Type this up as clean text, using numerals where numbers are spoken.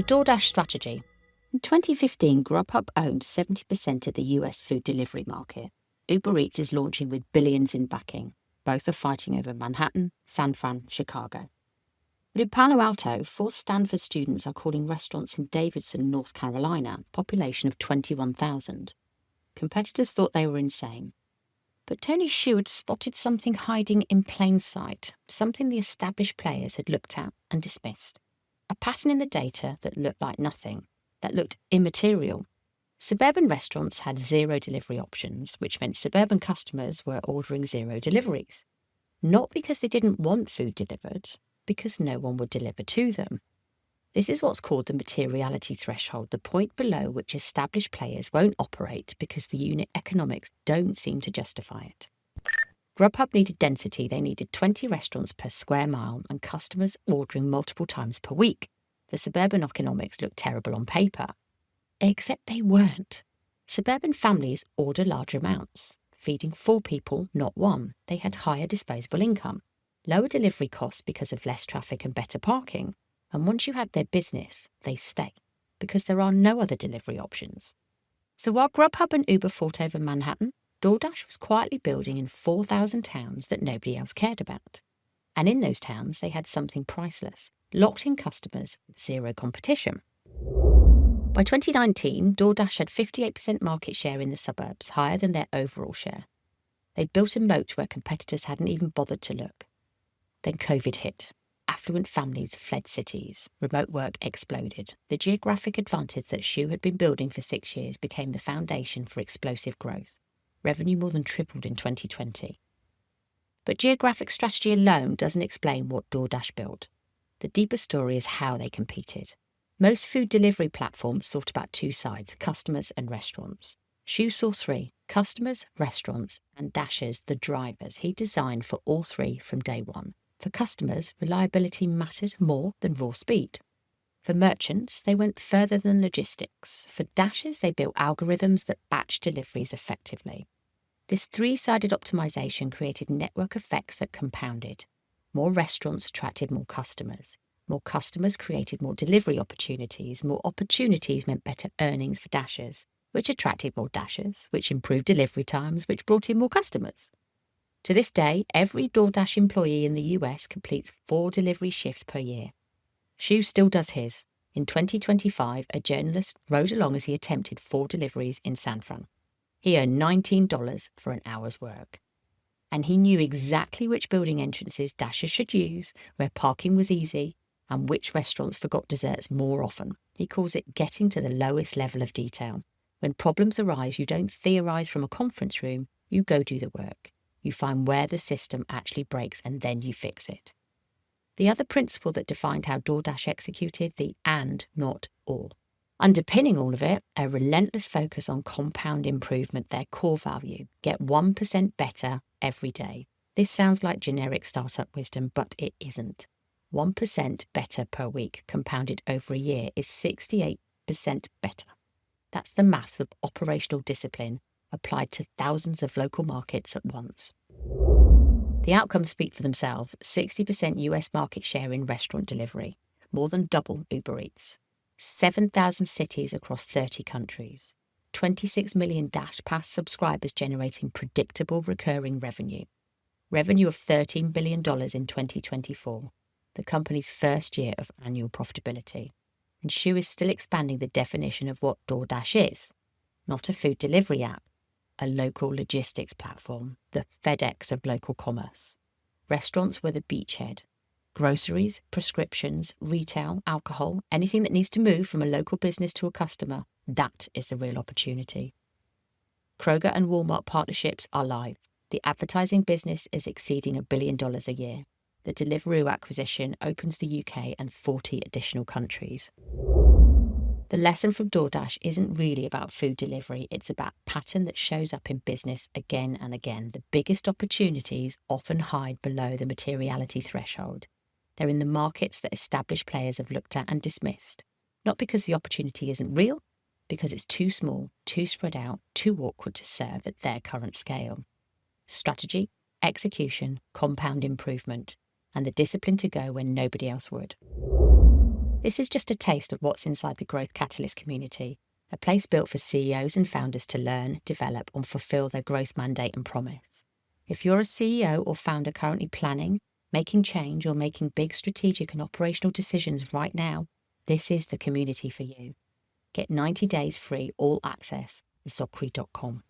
The DoorDash strategy. In 2015, GrubHub owned 70% of the US food delivery market. Uber Eats is launching with billions in backing. Both are fighting over Manhattan, San Fran, Chicago. But in Palo Alto, 4 Stanford students are calling restaurants in Davidson, North Carolina, population of 21,000. Competitors thought they were insane. But Tony Xu had spotted something hiding in plain sight, something the established players had looked at and dismissed. A pattern in the data that looked like nothing, that looked immaterial. Suburban restaurants had 0 delivery options, which meant suburban customers were ordering 0 deliveries. Not because they didn't want food delivered, because no one would deliver to them. This is what's called the materiality threshold, the point below which established players won't operate because the unit economics don't seem to justify it. GrubHub needed density. They needed 20 restaurants per square mile and customers ordering multiple times per week. The suburban economics looked terrible on paper. Except they weren't. Suburban families order large amounts, feeding 4 people, not 1. They had higher disposable income, lower delivery costs because of less traffic and better parking. And once you have their business, they stay, because there are no other delivery options. So while GrubHub and Uber fought over Manhattan, DoorDash was quietly building in 4,000 towns that nobody else cared about. And in those towns, they had something priceless, locked-in customers with 0 competition. By 2019, DoorDash had 58% market share in the suburbs, higher than their overall share. They'd built a moat where competitors hadn't even bothered to look. Then COVID hit. Affluent families fled cities. Remote work exploded. The geographic advantage that Xu had been building for 6 years became the foundation for explosive growth. Revenue more than tripled in 2020. But geographic strategy alone doesn't explain what DoorDash built. The deeper story is how they competed. Most food delivery platforms thought about 2 sides, customers and restaurants. Xu saw 3, customers, restaurants, and Dashers, the drivers. He designed for all 3 from day one. For customers, reliability mattered more than raw speed. For merchants, they went further than logistics. For Dashers, they built algorithms that batched deliveries effectively. This 3-sided optimization created network effects that compounded. More restaurants attracted more customers. More customers created more delivery opportunities. More opportunities meant better earnings for Dashers, which attracted more Dashers, which improved delivery times, which brought in more customers. To this day, every DoorDash employee in the US completes 4 delivery shifts per year. Xu still does his. In 2025, a journalist rode along as he attempted 4 deliveries in San Fran. He earned $19 for an hour's work. And he knew exactly which building entrances Dashers should use, where parking was easy, and which restaurants forgot desserts more often. He calls it getting to the lowest level of detail. When problems arise, you don't theorize from a conference room, you go do the work. You find where the system actually breaks and then you fix it. The other principle that defined how DoorDash executed, the and, not or. Underpinning all of it, a relentless focus on compound improvement, their core value. Get 1% better every day. This sounds like generic startup wisdom, but it isn't. 1% better per week, compounded over a year, is 68% better. That's the maths of operational discipline applied to thousands of local markets at once. The outcomes speak for themselves. 60% US market share in restaurant delivery, more than double Uber Eats. 7,000 cities across 30 countries. 26 million DashPass subscribers generating predictable recurring revenue. Revenue of $13 billion in 2024, the company's first year of annual profitability. And Xu is still expanding the definition of what DoorDash is. Not a food delivery app, a local logistics platform, the FedEx of local commerce. Restaurants were the beachhead. Groceries, prescriptions, retail, alcohol, anything that needs to move from a local business to a customer, that is the real opportunity. Kroger and Walmart partnerships are live. The advertising business is exceeding $1 billion a year. The Deliveroo acquisition opens the UK and 40 additional countries. The lesson from DoorDash isn't really about food delivery, it's about a pattern that shows up in business again and again. The biggest opportunities often hide below the materiality threshold. They're in the markets that established players have looked at and dismissed. Not because the opportunity isn't real, because it's too small, too spread out, too awkward to serve at their current scale. Strategy, execution, compound improvement, and the discipline to go when nobody else would. This is just a taste of what's inside the Growth Catalyst community, a place built for CEOs and founders to learn, develop, and fulfill their growth mandate and promise. If you're a CEO or founder currently planning, making change, or making big strategic and operational decisions right now, this is the community for you. Get 90 days free all access at Zockery.com.